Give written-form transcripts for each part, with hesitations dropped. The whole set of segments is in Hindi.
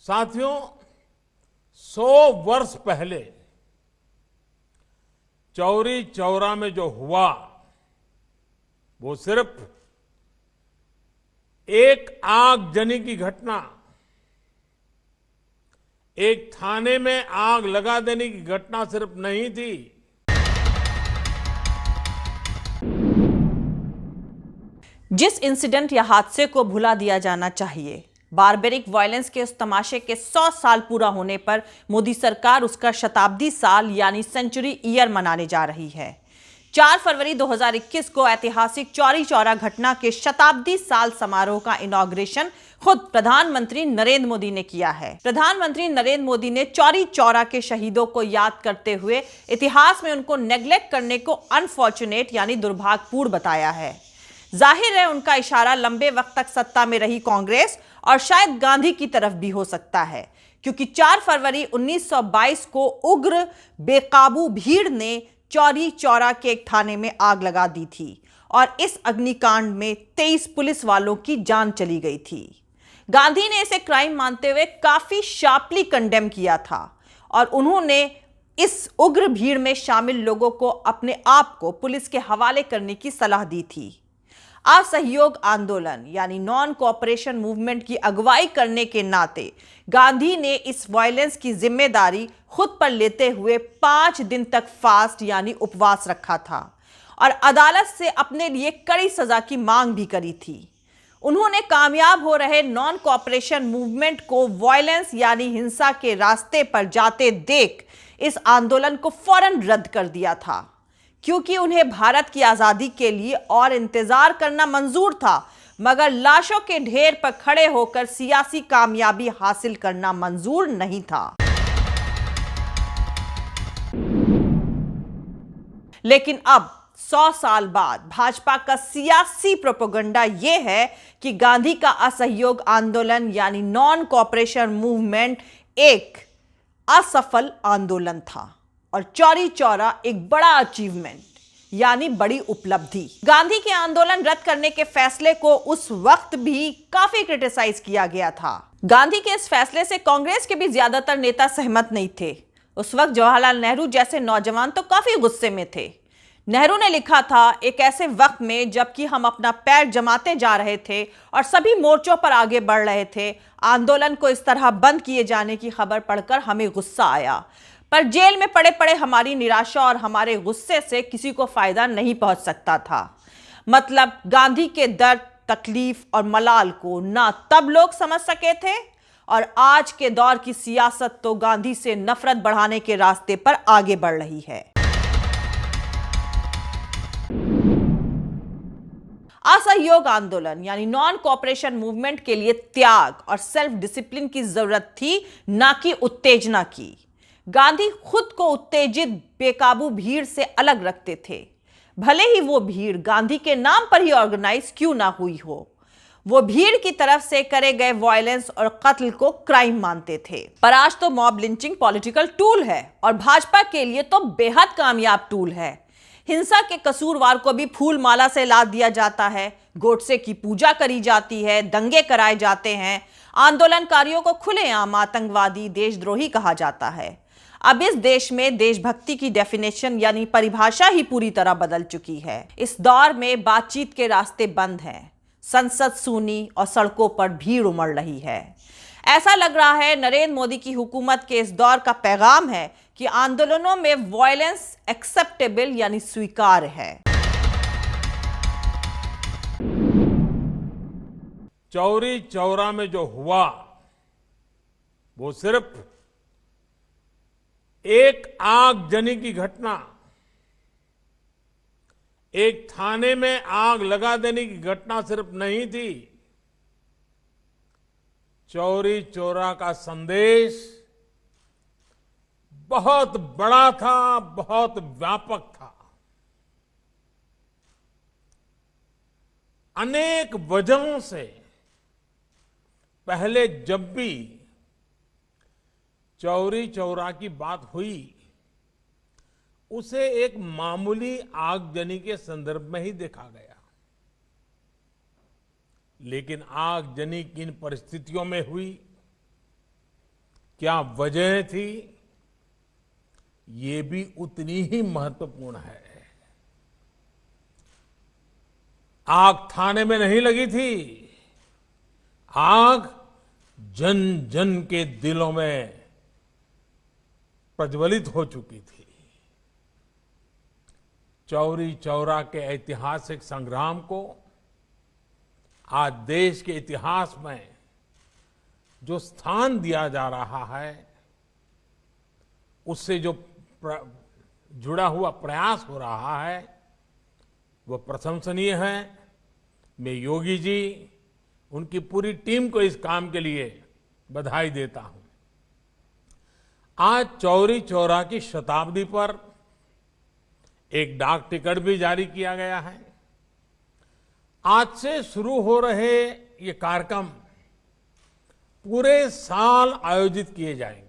साथियों, 100 वर्ष पहले चौरी चौरा में जो हुआ वो सिर्फ एक आगजनी की घटना, एक थाने में आग लगा देने की घटना सिर्फ नहीं थी। जिस इंसिडेंट या हादसे को भुला दिया जाना चाहिए, बारबेरिक वायलेंस के उस तमाशे के 100 साल पूरा होने पर मोदी सरकार उसका शताब्दी साल यानी सेंचुरी ईयर मनाने जा रही है। 4 फरवरी 2021 को ऐतिहासिक चौरी चौरा घटना के शताब्दी साल समारोह का इनॉग्रेशन खुद प्रधानमंत्री नरेंद्र मोदी ने किया है। प्रधानमंत्री नरेंद्र मोदी ने चौरी चौरा के शहीदों को याद करते हुए इतिहास में उनको नेग्लेक्ट करने को अनफॉर्चुनेट यानी दुर्भाग्यपूर्ण बताया है। जाहिर है उनका इशारा लंबे वक्त तक सत्ता में रही कांग्रेस और शायद गांधी की तरफ भी हो सकता है, क्योंकि 4 फरवरी 1922 को उग्र बेकाबू भीड़ ने चौरी चौरा के एक थाने में आग लगा दी थी और इस अग्निकांड में 23 पुलिस वालों की जान चली गई थी। गांधी ने इसे क्राइम मानते हुए काफी शार्पली कंडेम किया था और उन्होंने इस उग्र भीड़ में शामिल लोगों को अपने आप को पुलिस के हवाले करने की सलाह दी थी। असहयोग आंदोलन यानी नॉन कोऑपरेशन मूवमेंट की अगुवाई करने के नाते गांधी ने इस वायलेंस की जिम्मेदारी खुद पर लेते हुए 5 दिन तक फास्ट यानी उपवास रखा था और अदालत से अपने लिए कड़ी सजा की मांग भी करी थी। उन्होंने कामयाब हो रहे नॉन कोऑपरेशन मूवमेंट को वायलेंस यानी हिंसा के रास्ते पर जाते देख इस आंदोलन को फौरन रद्द कर दिया था, क्योंकि उन्हें भारत की आजादी के लिए और इंतजार करना मंजूर था, मगर लाशों के ढेर पर खड़े होकर सियासी कामयाबी हासिल करना मंजूर नहीं था। लेकिन अब 100 साल बाद भाजपा का सियासी प्रोपेगेंडा यह है कि गांधी का असहयोग आंदोलन यानी नॉन कोऑपरेशन मूवमेंट एक असफल आंदोलन था और चौरी चौरा एक बड़ा अचीवमेंट यानी बड़ी उपलब्धि। गांधी के आंदोलन रद्द करने के फैसले को उस वक्त भी काफी क्रिटिसाइज किया गया था। गांधी के इस फैसले से कांग्रेस के भी ज्यादातर नेता सहमत नहीं थे। उस वक्त जवाहरलाल नेहरू जैसे नौजवान तो काफी गुस्से में थे। नेहरू ने लिखा था, एक ऐसे वक्त में जबकि हम अपना पैर जमाते जा रहे थे और सभी मोर्चों पर आगे बढ़ रहे थे, आंदोलन को इस तरह बंद किए जाने की खबर पढ़कर हमें गुस्सा आया, पर जेल में पड़े पड़े हमारी निराशा और हमारे गुस्से से किसी को फायदा नहीं पहुंच सकता था। मतलब गांधी के दर्द, तकलीफ और मलाल को ना तब लोग समझ सके थे और आज के दौर की सियासत तो गांधी से नफरत बढ़ाने के रास्ते पर आगे बढ़ रही है। असहयोग आंदोलन यानी नॉन कोऑपरेशन मूवमेंट के लिए त्याग और सेल्फ डिसिप्लिन की जरूरत थी, ना कि उत्तेजना की। गांधी खुद को उत्तेजित बेकाबू भीड़ से अलग रखते थे, भले ही वो भीड़ गांधी के नाम पर ही ऑर्गेनाइज क्यों ना हुई हो। वो भीड़ की तरफ से करे गए वायलेंस और कत्ल को क्राइम मानते थे। पर आज तो मॉब लिंचिंग पॉलिटिकल टूल है और भाजपा के लिए तो बेहद कामयाब टूल है। हिंसा के कसूरवार को भी फूल माला से लाद दिया जाता है, गोडसे की पूजा करी जाती है, दंगे कराए जाते हैं, आंदोलनकारियों को खुलेआम आतंकवादी, देशद्रोही कहा जाता है। अब इस देश में देशभक्ति की डेफिनेशन यानी परिभाषा ही पूरी तरह बदल चुकी है। इस दौर में बातचीत के रास्ते बंद हैं, संसद सूनी और सड़कों पर भीड़ उमड़ रही है। ऐसा लग रहा है नरेंद्र मोदी की हुकूमत के इस दौर का पैगाम है कि आंदोलनों में वायलेंस एक्सेप्टेबल यानी स्वीकार्य है। चौरी चौरा में जो हुआ वो सिर्फ एक आगजनी की घटना, एक थाने में आग लगा देने की घटना सिर्फ नहीं थी। चौरी चौरा का संदेश बहुत बड़ा था, बहुत व्यापक था। अनेक वजहों से पहले जब भी चौरी चौरा की बात हुई उसे एक मामूली आगजनी के संदर्भ में ही देखा गया, लेकिन आगजनी किन परिस्थितियों में हुई, क्या वजह थी, ये भी उतनी ही महत्वपूर्ण है। आग थाने में नहीं लगी थी, आग जन जन के दिलों में प्रज्वलित हो चुकी थी। चौरी चौरा के ऐतिहासिक संग्राम को आज देश के इतिहास में जो स्थान दिया जा रहा है, उससे जो जुड़ा हुआ प्रयास हो रहा है, वो प्रशंसनीय है। मैं योगी जी, उनकी पूरी टीम को इस काम के लिए बधाई देता हूं। आज चौरी चौरा की शताब्दी पर एक डाक टिकट भी जारी किया गया है। आज से शुरू हो रहे ये कार्यक्रम पूरे साल आयोजित किए जाएंगे।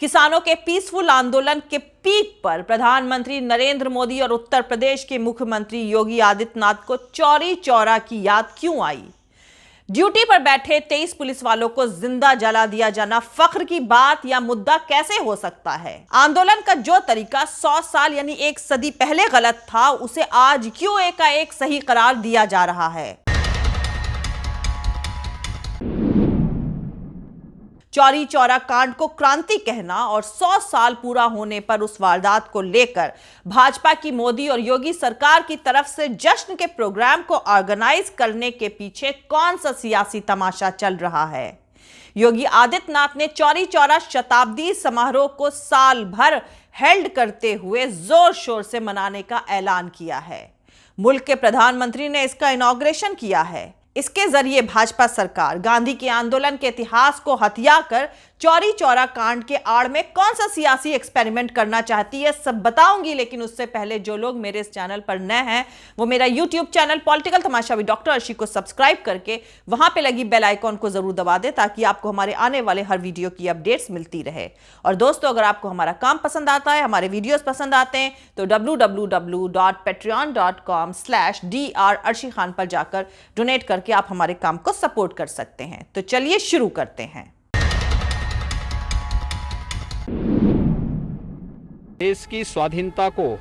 किसानों के पीसफुल आंदोलन के पीक पर प्रधानमंत्री नरेंद्र मोदी और उत्तर प्रदेश के मुख्यमंत्री योगी आदित्यनाथ को चौरी चौरा की याद क्यों आई? ड्यूटी पर बैठे 23 पुलिस वालों को जिंदा जला दिया जाना फख्र की बात या मुद्दा कैसे हो सकता है? आंदोलन का जो तरीका 100 साल यानी एक सदी पहले गलत था, उसे आज क्यों एकाएक सही करार दिया जा रहा है? चौरी चौरा कांड को क्रांति कहना और 100 साल पूरा होने पर उस वारदात को लेकर भाजपा की मोदी और योगी सरकार की तरफ से जश्न के प्रोग्राम को ऑर्गेनाइज करने के पीछे कौन सा सियासी तमाशा चल रहा है? योगी आदित्यनाथ ने चौरी चौरा शताब्दी समारोह को साल भर हेल्ड करते हुए जोर शोर से मनाने का ऐलान किया है। मुल्क के प्रधानमंत्री ने इसका इनॉग्रेशन किया है। इसके जरिए भाजपा सरकार गांधी के आंदोलन के इतिहास को हथिया कर चौरी चौरा कांड के आड़ में कौन सा सियासी एक्सपेरिमेंट करना चाहती है, सब बताऊंगी। लेकिन उससे पहले जो लोग मेरे इस चैनल पर नए हैं, वो मेरा YouTube channel political Tamasha with doctor Arshi को सब्सक्राइब करके वहां पे लगी बेल आइकॉन को जरूर दबा दें, ताकि आपको हमारे आने वाले हर वीडियो की अपडेट्स मिलती रहे। और दोस्तों, अगर आपको हमारा काम पसंद आता है, हमारे वीडियोस पसंद आते हैं, तो www.patreon.com/dr अर्शी खान पर जाकर डोनेट करके आप हमारे काम को सपोर्ट कर सकते हैं। तो चलिए शुरू करते हैं। देश की स्वाधीनता को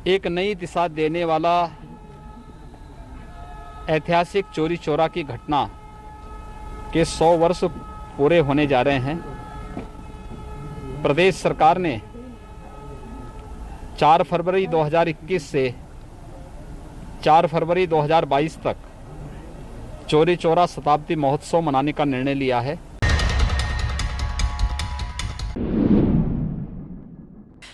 एक नई दिशा देने वाला ऐतिहासिक चौरी चौरा की घटना के 100 वर्ष पूरे होने जा रहे हैं। प्रदेश सरकार ने 4 फरवरी 2021 से 4 फरवरी 2022 तक चौरी चौरा शताब्दी महोत्सव मनाने का निर्णय लिया है।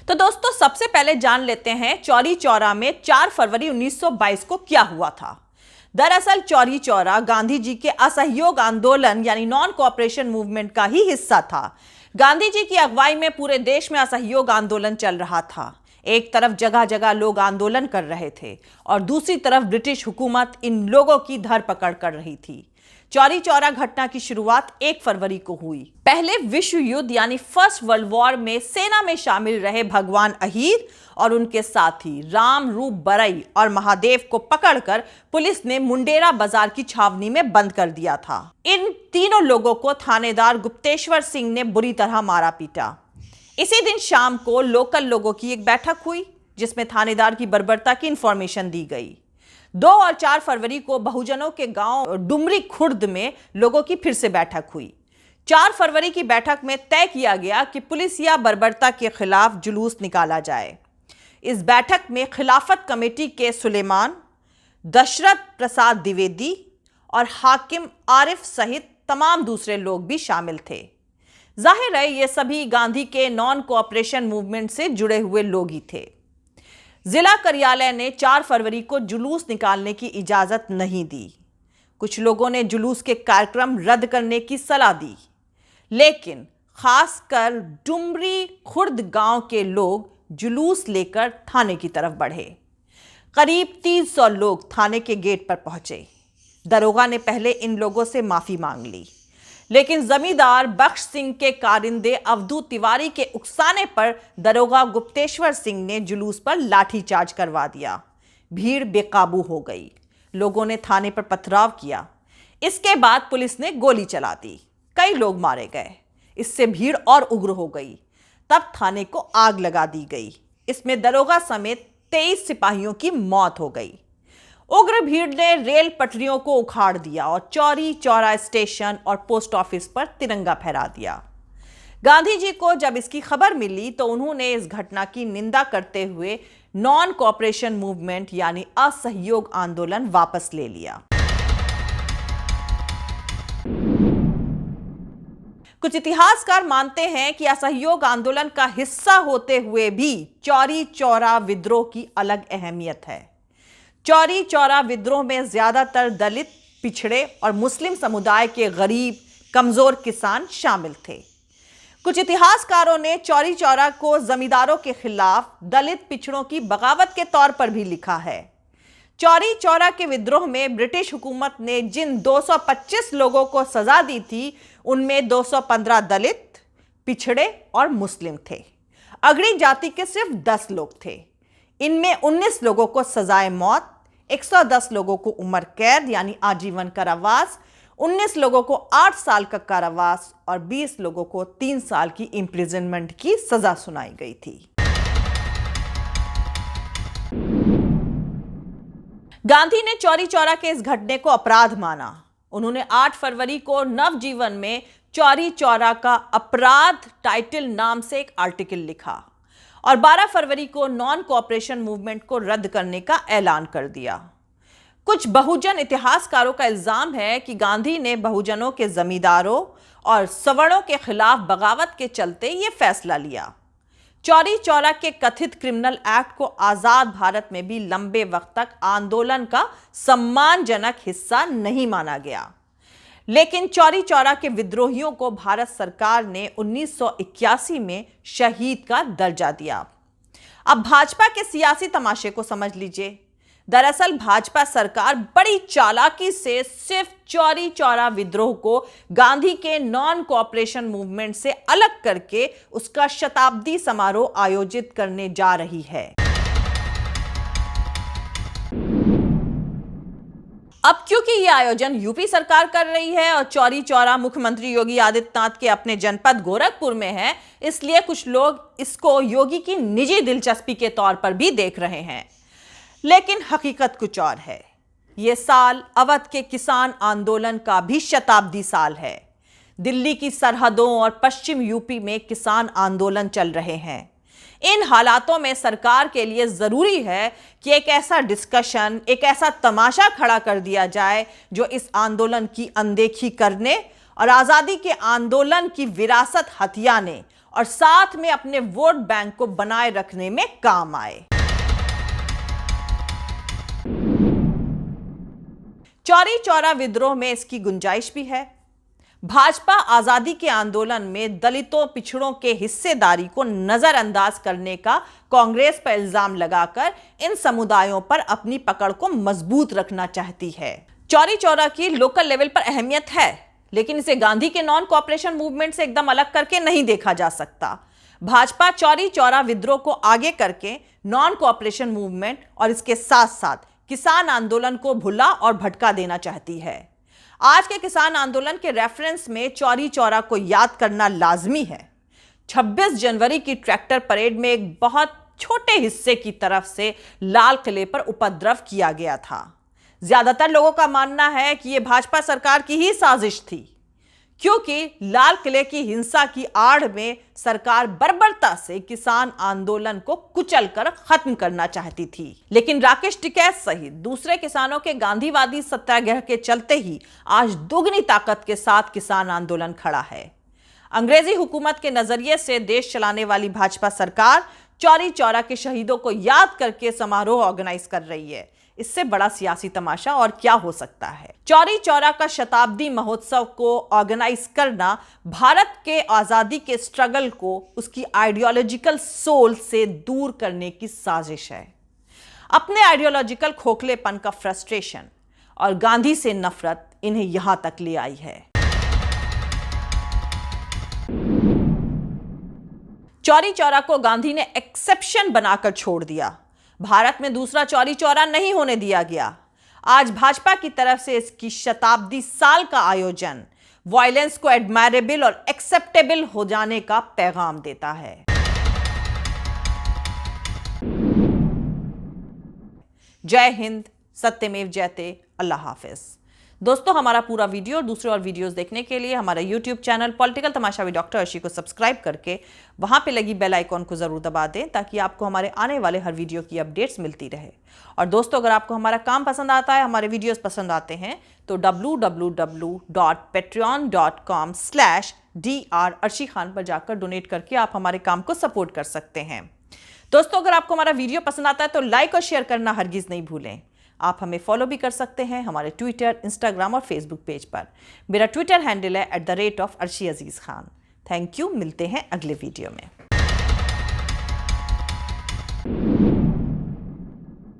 तो दोस्तों, सबसे पहले जान लेते हैं चौरी चौरा में 4 फरवरी 1922 को क्या हुआ था। दरअसल चौरी चौरा गांधी जी के असहयोग आंदोलन यानी नॉन कोऑपरेशन मूवमेंट का ही हिस्सा था। गांधी जी की अगुवाई में पूरे देश में असहयोग आंदोलन चल रहा था। एक तरफ जगह जगह लोग आंदोलन कर रहे थे और दूसरी तरफ ब्रिटिश हुकूमत इन लोगों की धरपकड़ कर रही थी। चौरी चौरा घटना की शुरुआत 1 फरवरी को हुई। पहले विश्व युद्ध यानी फर्स्ट वर्ल्ड वॉर में सेना में शामिल रहे भगवान अहीर और उनके साथी राम रूप बरई और महादेव को पकड़कर पुलिस ने मुंडेरा बाजार की छावनी में बंद कर दिया था। इन तीनों लोगों को थानेदार गुप्तेश्वर सिंह ने बुरी तरह मारा पीटा। इसी दिन शाम को लोकल लोगों की एक बैठक हुई, जिसमें थानेदार की बर्बरता की इंफॉर्मेशन दी गई। 2 और 4 फरवरी को बहुजनों के गांव डुमरी खुर्द में लोगों की फिर से बैठक हुई। 4 फरवरी की बैठक में तय किया गया कि पुलिस या बर्बरता के खिलाफ जुलूस निकाला जाए। इस बैठक में खिलाफत कमेटी के सुलेमान, दशरथ प्रसाद द्विवेदी और हाकिम आरिफ सहित तमाम दूसरे लोग भी शामिल थे। जाहिर है ये सभी गांधी के नॉन कोऑपरेशन मूवमेंट से जुड़े हुए लोग ही थे। जिला कार्यालय ने 4 फरवरी को जुलूस निकालने की इजाजत नहीं दी। कुछ लोगों ने जुलूस के कार्यक्रम रद्द करने की सलाह दी, लेकिन खासकर डुमरी खुर्द गांव के लोग जुलूस लेकर थाने की तरफ बढ़े। करीब 300 लोग थाने के गेट पर पहुंचे। दरोगा ने पहले इन लोगों से माफी मांग ली, लेकिन जमींदार बख्श सिंह के कारिंदे अवधू तिवारी के उकसाने पर दरोगा गुप्तेश्वर सिंह ने जुलूस पर लाठीचार्ज करवा दिया। भीड़ बेकाबू हो गई। लोगों ने थाने पर पथराव किया। इसके बाद पुलिस ने गोली चला दी। कई लोग मारे गए। इससे भीड़ और उग्र हो गई। तब थाने को आग लगा दी गई। इसमें दरोगा समेत 23 सिपाहियों की मौत हो गई। उग्र भीड़ ने रेल पटरियों को उखाड़ दिया और चौरी चौरा स्टेशन और पोस्ट ऑफिस पर तिरंगा फहरा दिया। गांधी जी को जब इसकी खबर मिली तो उन्होंने इस घटना की निंदा करते हुए नॉन कोऑपरेशन मूवमेंट यानी असहयोग आंदोलन वापस ले लिया। कुछ इतिहासकार मानते हैं कि असहयोग आंदोलन का हिस्सा होते हुए भी चौरी चौरा विद्रोह की अलग अहमियत है। चौरी चौरा विद्रोह में ज्यादातर दलित, पिछड़े और मुस्लिम समुदाय के गरीब, कमजोर किसान शामिल थे। कुछ इतिहासकारों ने चौरी चौरा को जमींदारों के खिलाफ दलित पिछड़ों की बगावत के तौर पर भी लिखा है। चौरी चौरा के विद्रोह में ब्रिटिश हुकूमत ने जिन 225 लोगों को सजा दी थी, उनमें 215 दलित, पिछड़े और मुस्लिम थे। अगड़ी जाति के सिर्फ 10 लोग थे। इनमें 19 लोगों को सजाए मौत, 110 लोगों को उम्र कैद यानी आजीवन कारावास, 19 लोगों को 8 साल का कारावास और 20 लोगों को 3 साल की इंप्रिजनमेंट की सजा सुनाई गई थी। गांधी ने चौरी चौरा के इस घटने को अपराध माना। उन्होंने 8 फरवरी को नवजीवन में चौरी चौरा का अपराध टाइटल नाम से एक आर्टिकल लिखा और 12 फरवरी को नॉन कोऑपरेशन मूवमेंट को रद्द करने का ऐलान कर दिया। कुछ बहुजन इतिहासकारों का इल्जाम है कि गांधी ने बहुजनों के जमींदारों और सवर्णों के खिलाफ बगावत के चलते यह फैसला लिया। चौरी चौरा के कथित क्रिमिनल एक्ट को आजाद भारत में भी लंबे वक्त तक आंदोलन का सम्मानजनक हिस्सा नहीं माना गया। लेकिन चौरी चौरा के विद्रोहियों को भारत सरकार ने 1981 में शहीद का दर्जा दिया। अब भाजपा के सियासी तमाशे को समझ लीजिए। दरअसल भाजपा सरकार बड़ी चालाकी से सिर्फ चौरी चौरा विद्रोह को गांधी के नॉन कोऑपरेशन मूवमेंट से अलग करके उसका शताब्दी समारोह आयोजित करने जा रही है। अब क्योंकि यह आयोजन यूपी सरकार कर रही है और चौरी चौरा मुख्यमंत्री योगी आदित्यनाथ के अपने जनपद गोरखपुर में है, इसलिए कुछ लोग इसको योगी की निजी दिलचस्पी के तौर पर भी देख रहे हैं। लेकिन हकीकत कुछ और है। यह साल अवध के किसान आंदोलन का भी शताब्दी साल है। दिल्ली की सरहदों और पश्चिम यूपी में किसान आंदोलन चल रहे हैं। इन हालातों में सरकार के लिए जरूरी है कि एक ऐसा डिस्कशन, एक ऐसा तमाशा खड़ा कर दिया जाए जो इस आंदोलन की अनदेखी करने और आजादी के आंदोलन की विरासत हथियाने और साथ में अपने वोट बैंक को बनाए रखने में काम आए। चौरी चौरा विद्रोह में इसकी गुंजाइश भी है। भाजपा आजादी के आंदोलन में दलितों, पिछड़ों के हिस्सेदारी को नजरअंदाज करने का कांग्रेस पर इल्जाम लगाकर इन समुदायों पर अपनी पकड़ को मजबूत रखना चाहती है। चौरी चौरा की लोकल लेवल पर अहमियत है, लेकिन इसे गांधी के नॉन कोऑपरेशन मूवमेंट से एकदम अलग करके नहीं देखा जा सकता। भाजपा चौरी चौरा विद्रोह को आगे करके नॉन कोऑपरेशन मूवमेंट और इसके साथ साथ किसान आंदोलन को भुला और भटका देना चाहती है। आज के किसान आंदोलन के रेफरेंस में चौरी चौरा को याद करना लाजमी है। 26 जनवरी की ट्रैक्टर परेड में एक बहुत छोटे हिस्से की तरफ से लाल किले पर उपद्रव किया गया था। ज्यादातर लोगों का मानना है कि यह भाजपा सरकार की ही साजिश थी, क्योंकि लाल किले की हिंसा की आड़ में सरकार बर्बरता से किसान आंदोलन को कुचलकर खत्म करना चाहती थी। लेकिन राकेश टिकैत सहित दूसरे किसानों के गांधीवादी सत्याग्रह के चलते ही आज दोगुनी ताकत के साथ किसान आंदोलन खड़ा है। अंग्रेजी हुकूमत के नजरिए से देश चलाने वाली भाजपा सरकार चौरी चौरा के शहीदों को याद करके समारोह ऑर्गेनाइज कर रही है। इससे बड़ा सियासी तमाशा और क्या हो सकता है। चौरी चौरा का शताब्दी महोत्सव को ऑर्गेनाइज करना भारत के आजादी के स्ट्रगल को उसकी आइडियोलॉजिकल सोल से दूर करने की साजिश है। अपने आइडियोलॉजिकल खोखलेपन का फ्रस्ट्रेशन और गांधी से नफरत इन्हें यहां तक ले आई है। चौरी चौरा को गांधी ने एक्सेप्शन बनाकर छोड़ दिया। भारत में दूसरा चौरी चौरा नहीं होने दिया गया। आज भाजपा की तरफ से इसकी शताब्दी साल का आयोजन वायलेंस को एडमायरेबल और एक्सेप्टेबल हो जाने का पैगाम देता है। जय हिंद, सत्यमेव जयते, अल्लाह हाफिज। दोस्तों, हमारा पूरा वीडियो और दूसरे और वीडियोस देखने के लिए हमारा YouTube channel political Tamasha with doctor Arshi को सब्सक्राइब करके वहां पे लगी बेल आइकॉन को जरूर दबा दें, ताकि आपको हमारे आने वाले हर वीडियो की अपडेट्स मिलती रहे। और दोस्तों, अगर आपको हमारा काम पसंद आता है, हमारे वीडियोस पसंद आते हैं, तो www.patreon.com/dr अर्शी खान पर जाकर डोनेट करके आप हमारे काम को सपोर्ट कर सकते हैं। दोस्तों, अगर आपको हमारा वीडियो पसंद आता है तो लाइक और शेयर करना हरगिज नहीं भूलें। आप हमें फॉलो भी कर सकते हैं हमारे ट्विटर, इंस्टाग्राम और फेसबुक पेज पर। मेरा ट्विटर हैंडल है @arshi_aziz Khan। Thank you. मिलते हैं अगले वीडियो में।